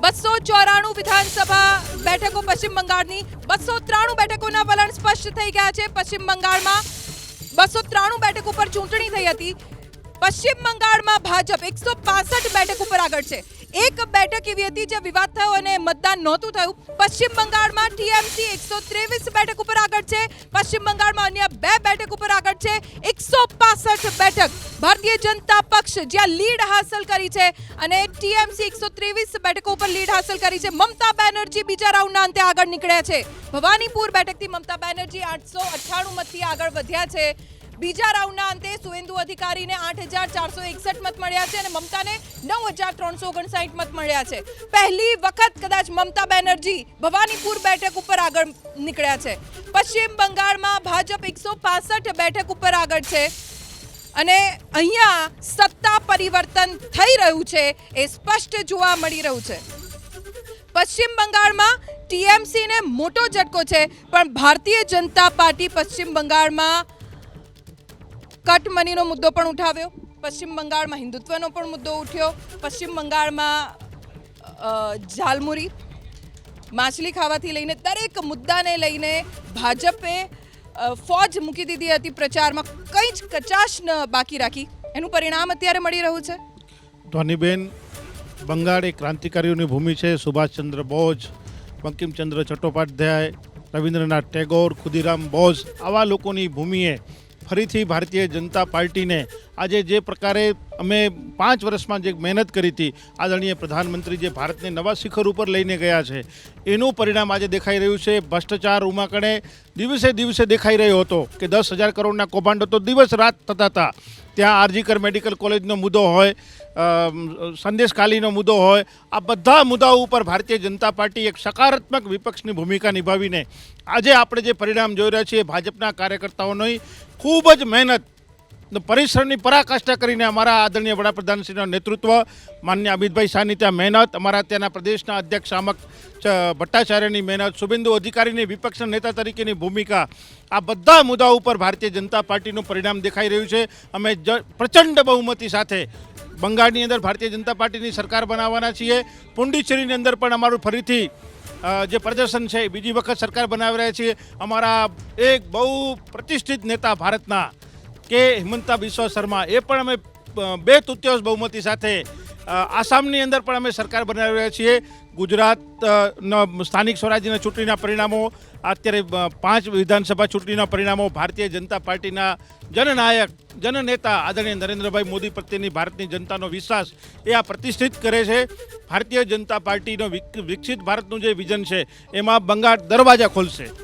294 વિધાનસભા બેઠકો પશ્ચિમ બંગાળની 293 બેઠકોના વલણ સ્પષ્ટ થઈ ગયા છે। પશ્ચિમ બંગાળમાં 293 બેઠક ઉપર ચૂંટણી થઈ હતી। પશ્ચિમ બંગાળમાં ભાજપ 165 બેઠક ઉપર આગળ છે। એક બેઠક એવી હતી જે વિવાદ થયો અને મતદાન નહોતું થયું। પશ્ચિમ બંગાળમાં ટીએમસી 123 બેઠક ઉપર આગળ છે। પશ્ચિમ બંગાળમાં અન્ય 2 બેઠક ઉપર આગળ છે। 165 બેઠક ભારતીય જનતા પક્ષ જ્યાં લીડ હાંસલ કરી છે અને ટીએમસી 123 બેઠકો ઉપર લીડ હાંસલ કરી છે। મમતા બેનર્જી બીજા રાઉન્ડના અંતે આગળ નીકળ્યા છે। ભવાનીપુર બેઠકથી મમતા બેનર્જી 898 મતથી આગળ વધ્યા છે। બીજા રાઉન્ડના અંતે સુવેન્દુ અધિકારીને 8461 મત મળ્યા છે અને મમતાને 9359 મત મળ્યા છે। પહેલી વખત કદાચ મમતા બેનર્જી ભવાનીપુર બેઠક ઉપર આગળ નીકળ્યા છે। પશ્ચિમ બંગાળમાં ભાજપ 165 બેઠક ઉપર આગળ છે અને અહીંયા સત્તા પરિવર્તન થઈ રહ્યું છે એ સ્પષ્ટ જોવા મળી રહ્યું છે। પશ્ચિમ બંગાળમાં ટીએમસીને મોટો ઝટકો છે પણ ભારતીય જનતા પાર્ટી પશ્ચિમ બંગાળમાં કટમનીનો મુદ્દો પણ ઉઠાવ્યો। પશ્ચિમ બંગાળમાં હિન્દુત્વનો પણ મુદ્દો ઉઠ્યો। પશ્ચિમ બંગાળમાં ઝાલમુરી માછલી ખાવાથી લઈને દરેક મુદ્દાને લઈને ભાજપે ફોજ મૂકી દીધી હતી પ્રચારમાં, કંઈ જ કચાશ ન બાકી રાખી। એનું પરિણામ અત્યારે મળી રહ્યું છે। ધ્વનિબેન, બંગાળ એ ક્રાંતિકારીઓની ભૂમિ છે। સુભાષચંદ્ર બોઝ, બંકિમચંદ્ર ચટ્ટોપાધ્યાય, રવિન્દ્રનાથ ટેગોર, ખુદીરામ બોઝ આવા લોકોની ભૂમિએ ફરીથી ભારતીય જનતા પાર્ટીને આજે જે પ્રકારે અમે 5 વર્ષમાં જે મહેનત કરી હતી, આદરણીય પ્રધાનમંત્રી જે ભારતને નવા શિખર ઉપર લઈને ગયા છે એનું પરિણામ આજે દેખાઈ રહ્યું છે। ભ્રષ્ટાચાર ઉમાકણે દિવસે દિવસે દેખાઈ રહ્યો હતો કે 10,000 કરોડના કૌભાંડો તો દિવસ રાત થતા હતા। ત્યાં આરજીકર મેડિકલ કોલેજનો મુદ્દો હોય, સંદેશખાલીનો મુદ્દો હોય, આ બધા મુદ્દાઓ ઉપર ભારતીય જનતા પાર્ટી એક સકારાત્મક વિપક્ષની ભૂમિકા નિભાવીને આજે આપણે જે પરિણામ જોઈ રહ્યા છીએ ભાજપના કાર્યકર્તાઓની ખૂબ જ મહેનત, પરિશ્રમની પરાકાષ્ઠા કરીને અમારા આદરણીય વડાપ્રધાનશ્રીના નેતૃત્વ, માનનીય અમિતભાઈ શાહની ત્યાં મહેનત, અમારા ત્યાંના પ્રદેશના અધ્યક્ષ શામક ભટ્ટાચાર્યની મહેનત, શુભેન્દુ અધિકારીની વિપક્ષના નેતા તરીકેની ભૂમિકા, આ બધા મુદ્દાઓ ઉપર ભારતીય જનતા પાર્ટીનું પરિણામ દેખાઈ રહ્યું છે। અમે પ્રચંડ બહુમતી સાથે બંગાળની અંદર ભારતીય જનતા પાર્ટીની સરકાર બનાવવાના છીએ। પુંડિચેરીની અંદર પણ અમારું ફરીથી જે પ્રદર્શન છે બીજી વખત સરકાર બનાવી રહ્યા છીએ। અમારા એક બહુ પ્રતિષ્ઠિત નેતા ભારતના કે હિમંતા બિસ્વા શર્મા, એ પણ અમે 2/3 બહુમતી સાથે આસામની અંદર પણ અમે સરકાર બનાવી રહ્યા છીએ। ગુજરાતના સ્થાનિક સ્વરાજ્યના ચૂંટણીના પરિણામો, અત્યારે 5 વિધાનસભા ચૂંટણીના પરિણામો ભારતીય જનતા પાર્ટીના જનનાયક, જનનેતા આદરણીય નરેન્દ્રભાઈ મોદી પ્રત્યેની ભારતની જનતાનો વિશ્વાસ એ આ પ્રતિષ્ઠિત કરે છે। ભારતીય જનતા પાર્ટીનો વિકસિત ભારતનું જે વિઝન છે એમાં બંગાળ દરવાજા ખોલશે।